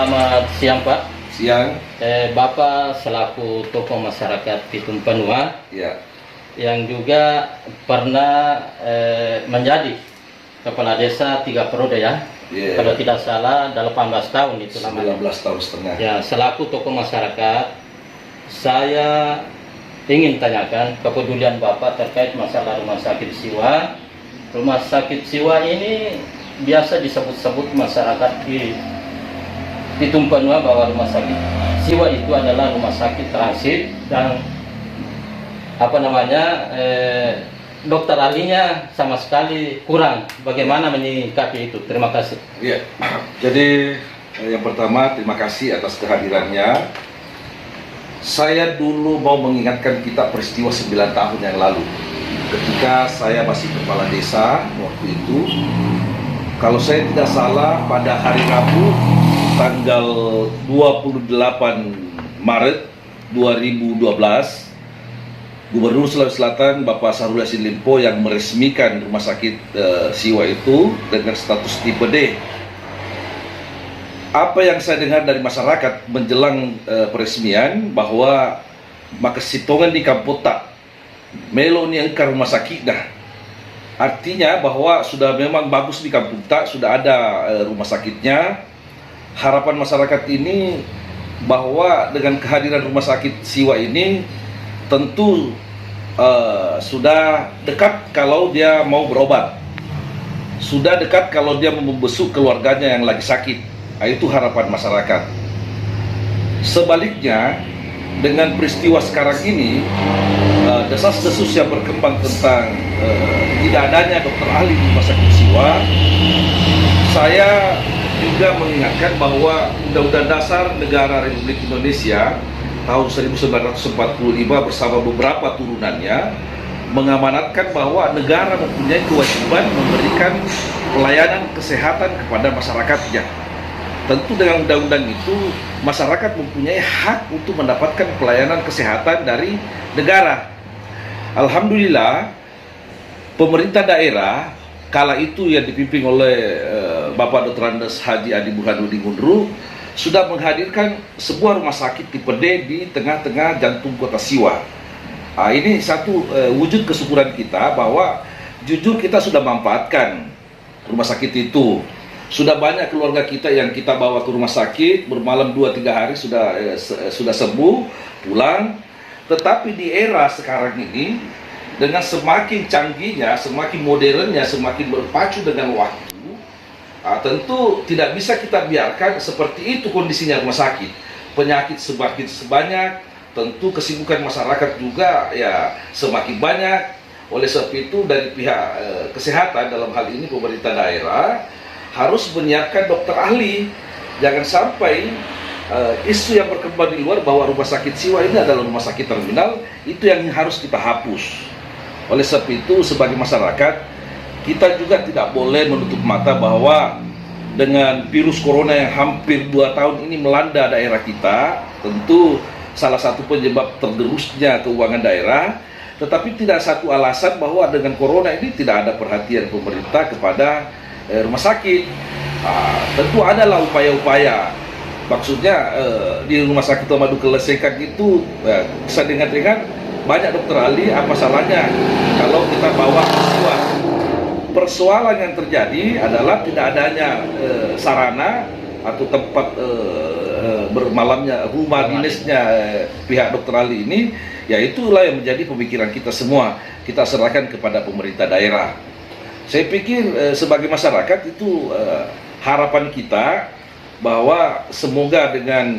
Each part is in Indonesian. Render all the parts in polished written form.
Selamat siang Pak. Siang. Bapak selaku tokoh masyarakat Pitung Panua, Ya. yang juga pernah menjadi kepala desa 3 periode ya. Yeah. Kalau tidak salah 18 tahun itu namanya. 19 tahun setengah. Ya, selaku tokoh masyarakat, saya ingin tanyakan kepedulian Bapak terkait masalah rumah sakit jiwa. Rumah sakit jiwa ini biasa disebut-sebut masyarakat di Pitung Panua bahwa rumah sakit jiwa itu adalah rumah sakit transit dan dokter ahlinya sama sekali kurang. Bagaimana menyikapi itu? Terima kasih. Iya. Jadi yang pertama terima kasih atas kehadirannya. Saya dulu mau mengingatkan kita peristiwa 9 tahun yang lalu ketika saya masih kepala desa waktu itu. Kalau saya tidak salah pada hari Rabu tanggal 28 Maret 2012, Gubernur Sulawesi Selatan Bapak Syahrul Yassin Limpo yang meresmikan rumah sakit jiwa itu dengan status tipe D. Apa yang saya dengar dari masyarakat menjelang peresmian bahwa makasitongan di Kampota melo ni engkar rumah sakit dah. Artinya bahwa sudah memang bagus di Kampota, sudah ada rumah sakitnya. Harapan masyarakat ini bahwa dengan kehadiran rumah sakit jiwa ini tentu sudah dekat kalau dia mau berobat, sudah dekat kalau dia membesuk keluarganya yang lagi sakit. Nah, itu harapan masyarakat. Sebaliknya, dengan peristiwa sekarang ini, desas-desus yang berkembang tentang tidak adanya dokter ahli di rumah sakit jiwa, saya juga mengingatkan bahwa Undang-Undang Dasar Negara Republik Indonesia tahun 1945 bersama beberapa turunannya mengamanatkan bahwa negara mempunyai kewajiban memberikan pelayanan kesehatan kepada masyarakatnya. Tentu dengan undang-undang itu masyarakat mempunyai hak untuk mendapatkan pelayanan kesehatan dari negara. Alhamdulillah pemerintah daerah kala itu yang dipimpin oleh Bapak Dr. Andes Haji Adi Burhanuddin Gundru sudah menghadirkan sebuah rumah sakit tipe D di tengah-tengah jantung kota Siwa. Nah, ini satu wujud kesyukuran kita bahwa jujur kita sudah memanfaatkan rumah sakit itu. Sudah banyak keluarga kita yang kita bawa ke rumah sakit, bermalam 2-3 hari sudah sembuh, pulang. Tetapi di era sekarang ini, dengan semakin canggihnya, semakin modernnya, semakin berpacu dengan waktu, tentu tidak bisa kita biarkan seperti itu kondisinya rumah sakit. Penyakit semakin sebanyak, tentu kesibukan masyarakat juga ya semakin banyak. Oleh sebab itu dari pihak kesehatan, dalam hal ini pemerintah daerah, harus menyiapkan dokter ahli. Jangan sampai isu yang berkembang di luar bahwa rumah sakit jiwa ini adalah rumah sakit terminal, itu yang harus kita hapus. Oleh sebab itu sebagai masyarakat, kita juga tidak boleh menutup mata bahwa dengan virus corona yang hampir 2 tahun ini melanda daerah kita, tentu salah satu penyebab tergerusnya keuangan daerah, tetapi tidak satu alasan bahwa dengan corona ini tidak ada perhatian pemerintah kepada rumah sakit. Tentu adalah upaya-upaya. Maksudnya di rumah sakit Madu Kelesekan itu saya dengar-dengar banyak dokter ahli, apa salahnya kalau kita bawa jiwa. Persoalan yang terjadi adalah tidak adanya sarana atau tempat bermalamnya, rumah dinasnya pihak dokter ahli ini. Ya itulah yang menjadi pemikiran kita semua. Kita serahkan kepada pemerintah daerah. Saya pikir sebagai masyarakat itu harapan kita bahwa semoga dengan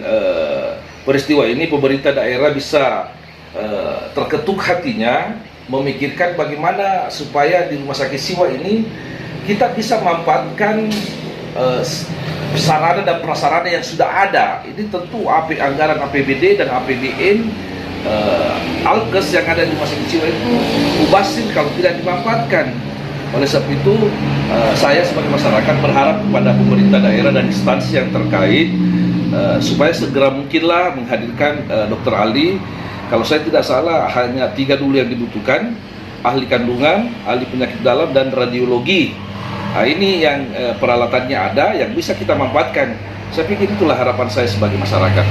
peristiwa ini pemerintah daerah bisa terketuk hatinya memikirkan bagaimana supaya di rumah sakit jiwa ini kita bisa memanfaatkan sarana dan prasarana yang sudah ada. Ini tentu anggaran APBD dan APBN alkes yang ada di rumah sakit jiwa itu mubazir kalau tidak dimanfaatkan. Oleh sebab itu saya sebagai masyarakat berharap kepada pemerintah daerah dan instansi yang terkait supaya segera mungkinlah menghadirkan dokter ahli. Kalau saya tidak salah hanya 3 dulu yang dibutuhkan, ahli kandungan, ahli penyakit dalam, dan radiologi. Nah, ini yang peralatannya ada yang bisa kita manfaatkan. Saya pikir itulah harapan saya sebagai masyarakat.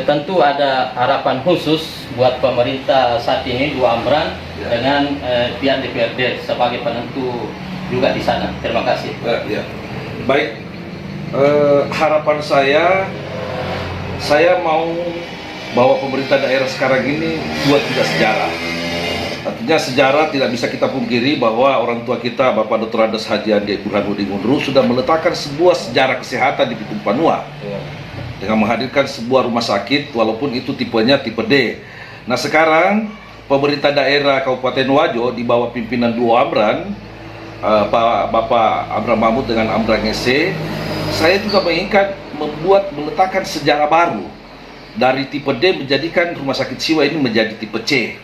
Tentu ada harapan khusus buat pemerintah saat ini Dua Amran dengan pihak DPRD sebagai penentu juga di sana. Terima kasih. Ya. Baik, harapan saya mau bahwa pemerintah daerah sekarang ini buat juga sejarah. Artinya sejarah tidak bisa kita pungkiri bahwa orang tua kita Bapak Dr. Andes Haji Andi Burhanuddin Unru sudah meletakkan sebuah sejarah kesehatan di Pitung Panua dengan menghadirkan sebuah rumah sakit walaupun itu tipenya tipe D. Nah sekarang pemerintah daerah Kabupaten Wajo di bawah pimpinan Dua Amran, Bapak Amran Mahmud dengan Amran Ngese, saya juga menginginkan meletakkan sejarah baru dari tipe D menjadikan rumah sakit Siwa ini menjadi tipe C.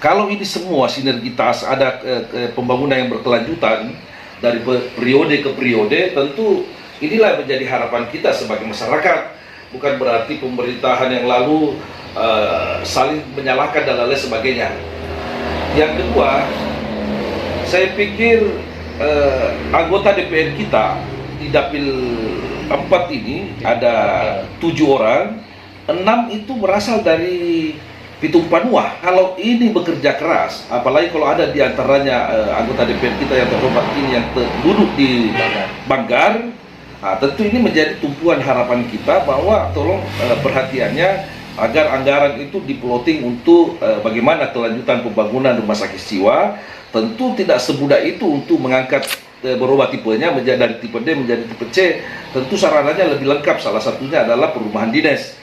Kalau ini semua sinergitas, ada pembangunan yang berkelanjutan dari periode ke periode, tentu inilah menjadi harapan kita sebagai masyarakat. Bukan berarti pemerintahan yang lalu saling menyalahkan dan lain sebagainya. Yang kedua, saya pikir anggota DPR kita di Dapil 4 ini ada 7 orang, 6 itu berasal dari Pitung Panua. Kalau ini bekerja keras, apalagi kalau ada di antaranya anggota DPR kita yang terhormat ini yang duduk di Banggar, tentu ini menjadi tumpuan harapan kita bahwa tolong perhatiannya agar anggaran itu diploting untuk bagaimana kelanjutan pembangunan rumah sakit Siwa. Tentu tidak semudah itu untuk mengangkat berubah tipenya dari tipe D menjadi tipe C. Tentu sarananya lebih lengkap, salah satunya adalah perumahan dinas.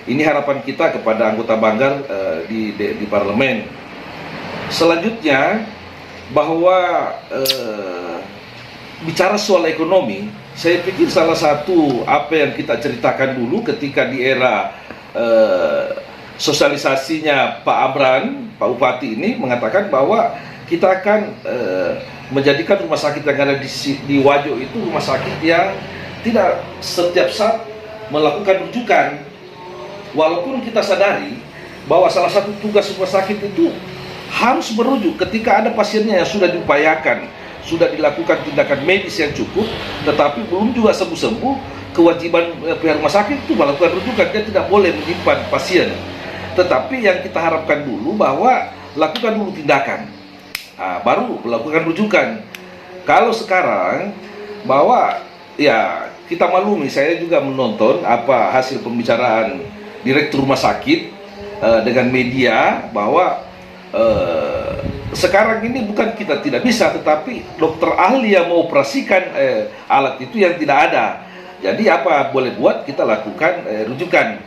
Ini harapan kita kepada anggota Banggar di parlemen. Selanjutnya bahwa bicara soal ekonomi, saya pikir salah satu apa yang kita ceritakan dulu ketika di era sosialisasinya Pak Amran, Pak Bupati ini mengatakan bahwa kita akan menjadikan rumah sakit yang ada di Wajo itu rumah sakit yang tidak setiap saat melakukan rujukan. Walaupun kita sadari bahwa salah satu tugas rumah sakit itu harus merujuk ketika ada pasiennya yang sudah diupayakan, sudah dilakukan tindakan medis yang cukup, tetapi belum juga sembuh-sembuh, kewajiban pihak rumah sakit itu melakukan rujukan. Dia tidak boleh menyimpan pasien. Tetapi yang kita harapkan dulu bahwa lakukan dulu tindakan, baru melakukan rujukan. Kalau sekarang bahwa ya kita maklumi, saya juga menonton apa hasil pembicaraan direktur rumah sakit dengan media bahwa sekarang ini bukan kita tidak bisa, tetapi dokter ahli yang mau operasikan alat itu yang tidak ada. Jadi apa boleh buat kita lakukan rujukan.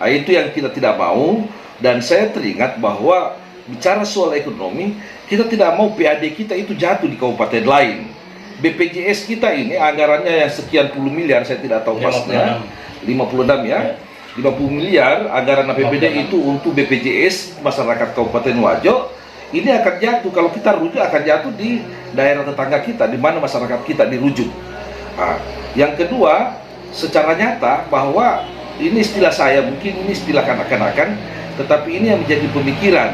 Itu yang kita tidak mau. Dan saya teringat bahwa bicara soal ekonomi, kita tidak mau PAD kita itu jatuh di kabupaten lain. BPJS kita ini anggarannya yang sekian puluh miliar, saya tidak tahu pasnya, 56 ya. 50 miliar anggaran APBD itu untuk BPJS masyarakat Kabupaten Wajo. Ini akan jatuh, kalau kita rujuk akan jatuh di daerah tetangga kita, di mana masyarakat kita dirujuk. Yang kedua, secara nyata bahwa ini istilah saya, mungkin ini istilah kanak-kanakan, tetapi ini yang menjadi pemikiran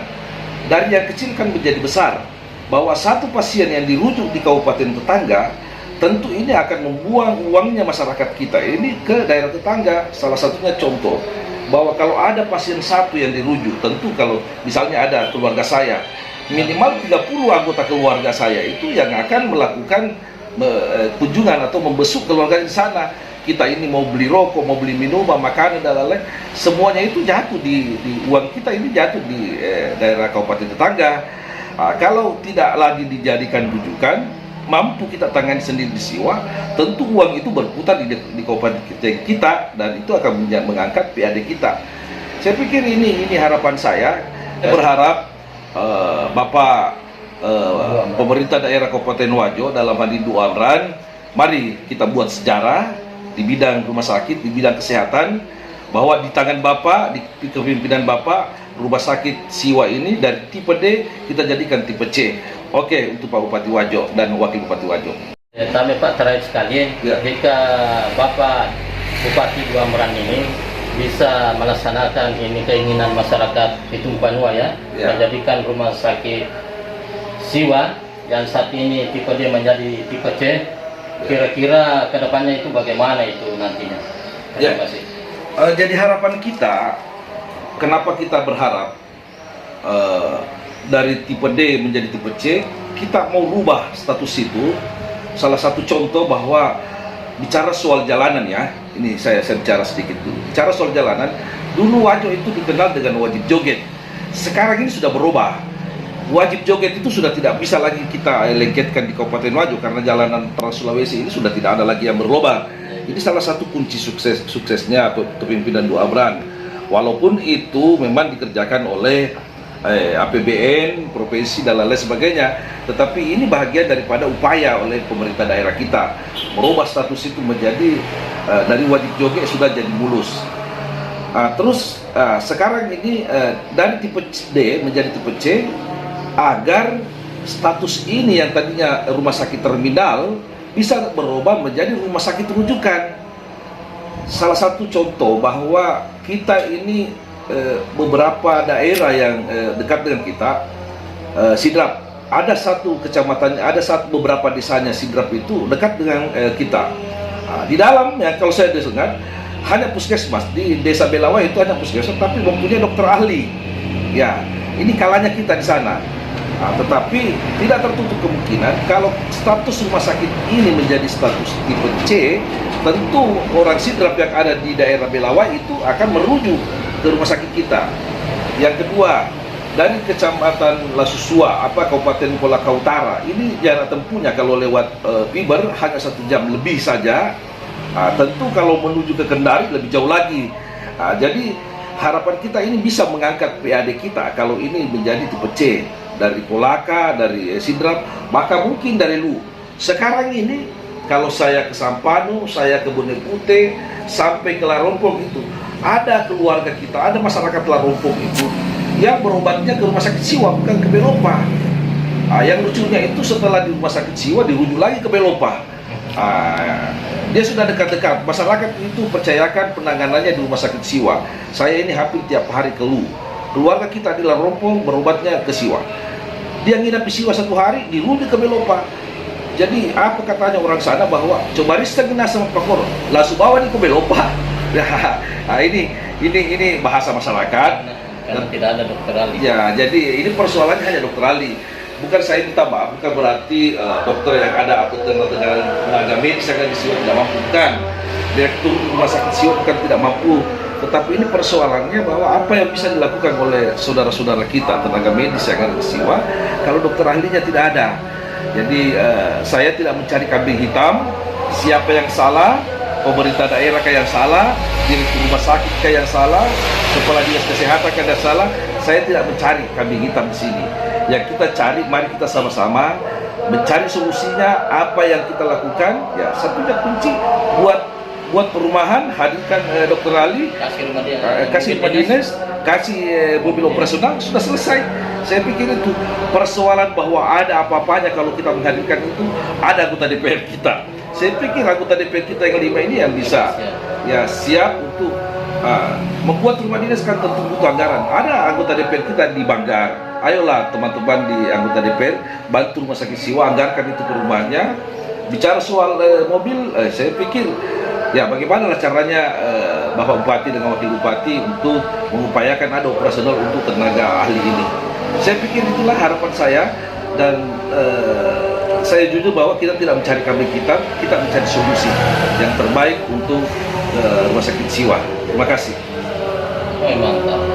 dari yang kecil kan menjadi besar, bahwa satu pasien yang dirujuk di kabupaten tetangga tentu ini akan membuang uangnya masyarakat kita ini ke daerah tetangga. Salah satunya contoh bahwa kalau ada pasien satu yang dirujuk, tentu kalau misalnya ada keluarga saya, minimal 30 anggota keluarga saya itu yang akan melakukan kunjungan atau membesuk keluarga di sana. Kita ini mau beli rokok, mau beli minuman, makanan dan lain-lain, semuanya itu jatuh di uang kita ini jatuh di daerah kabupaten tetangga. Kalau tidak lagi dijadikan rujukan, mampu kita tangani sendiri di Siwa, tentu uang itu berputar di kabupaten kita dan itu akan mengangkat PAD kita. Saya pikir ini harapan saya. Berharap Bapak pemerintah daerah Kabupaten Wajo dalam hal ini Dua Amran, mari kita buat sejarah di bidang rumah sakit, di bidang kesehatan, bahwa di tangan Bapak, di kepemimpinan Bapak, rumah sakit Siwa ini dari tipe D kita jadikan tipe C. Oke, untuk Pak Bupati Wajo dan Wakil Bupati Wajo. Tapi Pak, terakhir sekali, jika Bapak Bupati Dua Amran ini bisa melaksanakan ini keinginan masyarakat Pitung Panua menjadikan rumah sakit Siwa yang saat ini tipe D menjadi tipe C. Kira-kira kedepannya itu bagaimana itu nantinya? Ya. Terima kasih. Jadi harapan kita, kenapa kita berharap dari tipe D menjadi tipe C, kita mau rubah status itu. Salah satu contoh bahwa bicara soal jalanan ya, ini saya bicara sedikit dulu. Bicara soal jalanan, dulu Wajo itu dikenal dengan wajib joget. Sekarang ini sudah berubah. Wajib joget itu sudah tidak bisa lagi kita lengketkan di Kabupaten Wajo karena jalanan Trans Sulawesi ini sudah tidak ada lagi yang berlobang. Ini salah satu kunci suksesnya kepemimpinan Dua Abran. Walaupun itu memang dikerjakan oleh APBN, provinsi dan lain sebagainya, tetapi ini bahagian daripada upaya oleh pemerintah daerah kita merubah status itu menjadi dari wajib joget sudah jadi mulus. Terus sekarang ini dari tipe D menjadi tipe C, agar status ini yang tadinya rumah sakit terminal bisa berubah menjadi rumah sakit rujukan. Salah satu contoh bahwa kita ini beberapa daerah yang dekat dengan kita, Sidrap, ada satu kecamatan, ada beberapa desanya Sidrap itu dekat dengan kita. Di dalam ya, kalau saya dengar hanya puskesmas di desa Belawa itu hanya puskesmas, tapi mempunyai dokter ahli. Ya, ini kalanya kita di sana. Tetapi tidak tertutup kemungkinan kalau status rumah sakit ini menjadi status tipe C, tentu orang Sidrap yang ada di daerah Belawa itu akan merujuk ke rumah sakit kita. Yang kedua, dari kecamatan Lasusua, Kabupaten Kolaka Utara, ini jarak tempuhnya kalau lewat Piber hanya 1 jam lebih saja. Tentu kalau menuju ke Kendari lebih jauh lagi. Jadi harapan kita ini bisa mengangkat PAD kita kalau ini menjadi tipe C. Dari Kolaka, dari Sidrap, maka mungkin dari Lu. Sekarang ini kalau saya ke Sampanu, saya ke Bone Putih, sampai ke Larompong itu, ada keluarga kita, ada masyarakat Larompong itu yang berobatnya ke rumah sakit Siwa, bukan ke Belopa. Yang lucunya itu setelah di rumah sakit Siwa dirujuk lagi ke Belopa. Dia sudah dekat-dekat. Masyarakat itu percayakan penanganannya di rumah sakit Siwa. Saya ini hampir tiap hari ke Lu. Keluarga kita di Larompong berobatnya ke Siwa. Dia nginap di Siwa 1 hari, dirujuk ke Belopa. Jadi apa katanya orang sana bahwa coba riskan jenazah sama pakor, langsung bawa nih ke Belopa. Ini bahasa masyarakat. Karena tidak ada dokter ahli. Ya, jadi ini persoalannya hanya dokter ahli. Bukan saya minta maaf, bukan berarti dokter yang ada atau tenaga medis yang ada di Siwa tidak mampu, bukan. Direktur rumah sakit Siwa bukan tidak mampu. Tetapi ini persoalannya bahwa apa yang bisa dilakukan oleh saudara-saudara kita tenaga medis yang ada di Siwa kalau dokter ahlinya tidak ada. Jadi saya tidak mencari kambing hitam. Siapa yang salah, pemerintah daerah yang salah, direktur rumah sakit yang salah, kepala dinas kesehatan yang salah. Saya tidak mencari kambing hitam di sini. Yang kita cari, mari kita sama-sama mencari solusinya. Apa yang kita lakukan, ya satunya kunci buat perumahan, hadirkan dokter ahli, kasih rumah dinas, kasih mobil operasional, sudah selesai. Saya pikir itu persoalan bahwa ada apa-apanya kalau kita menghadirkan itu, ada anggota DPR kita. Saya pikir anggota DPR kita yang 5 ini yang bisa ya siap untuk membuat rumah dinas, kan tentu butuh anggaran. Ada anggota DPR kita di Banggar. Ayolah teman-teman di anggota DPR bantu rumah sakit Siwa, anggarkan itu ke rumahnya. Bicara soal mobil, saya pikir ya bagaimana caranya Bapak Bupati dengan Wakil Bupati untuk mengupayakan ada operasional untuk tenaga ahli ini. Saya pikir itulah harapan saya, dan saya jujur bahwa kita tidak mencari kambing hitam, kita mencari solusi yang terbaik untuk rumah sakit Siwa. Terima kasih. Mantap.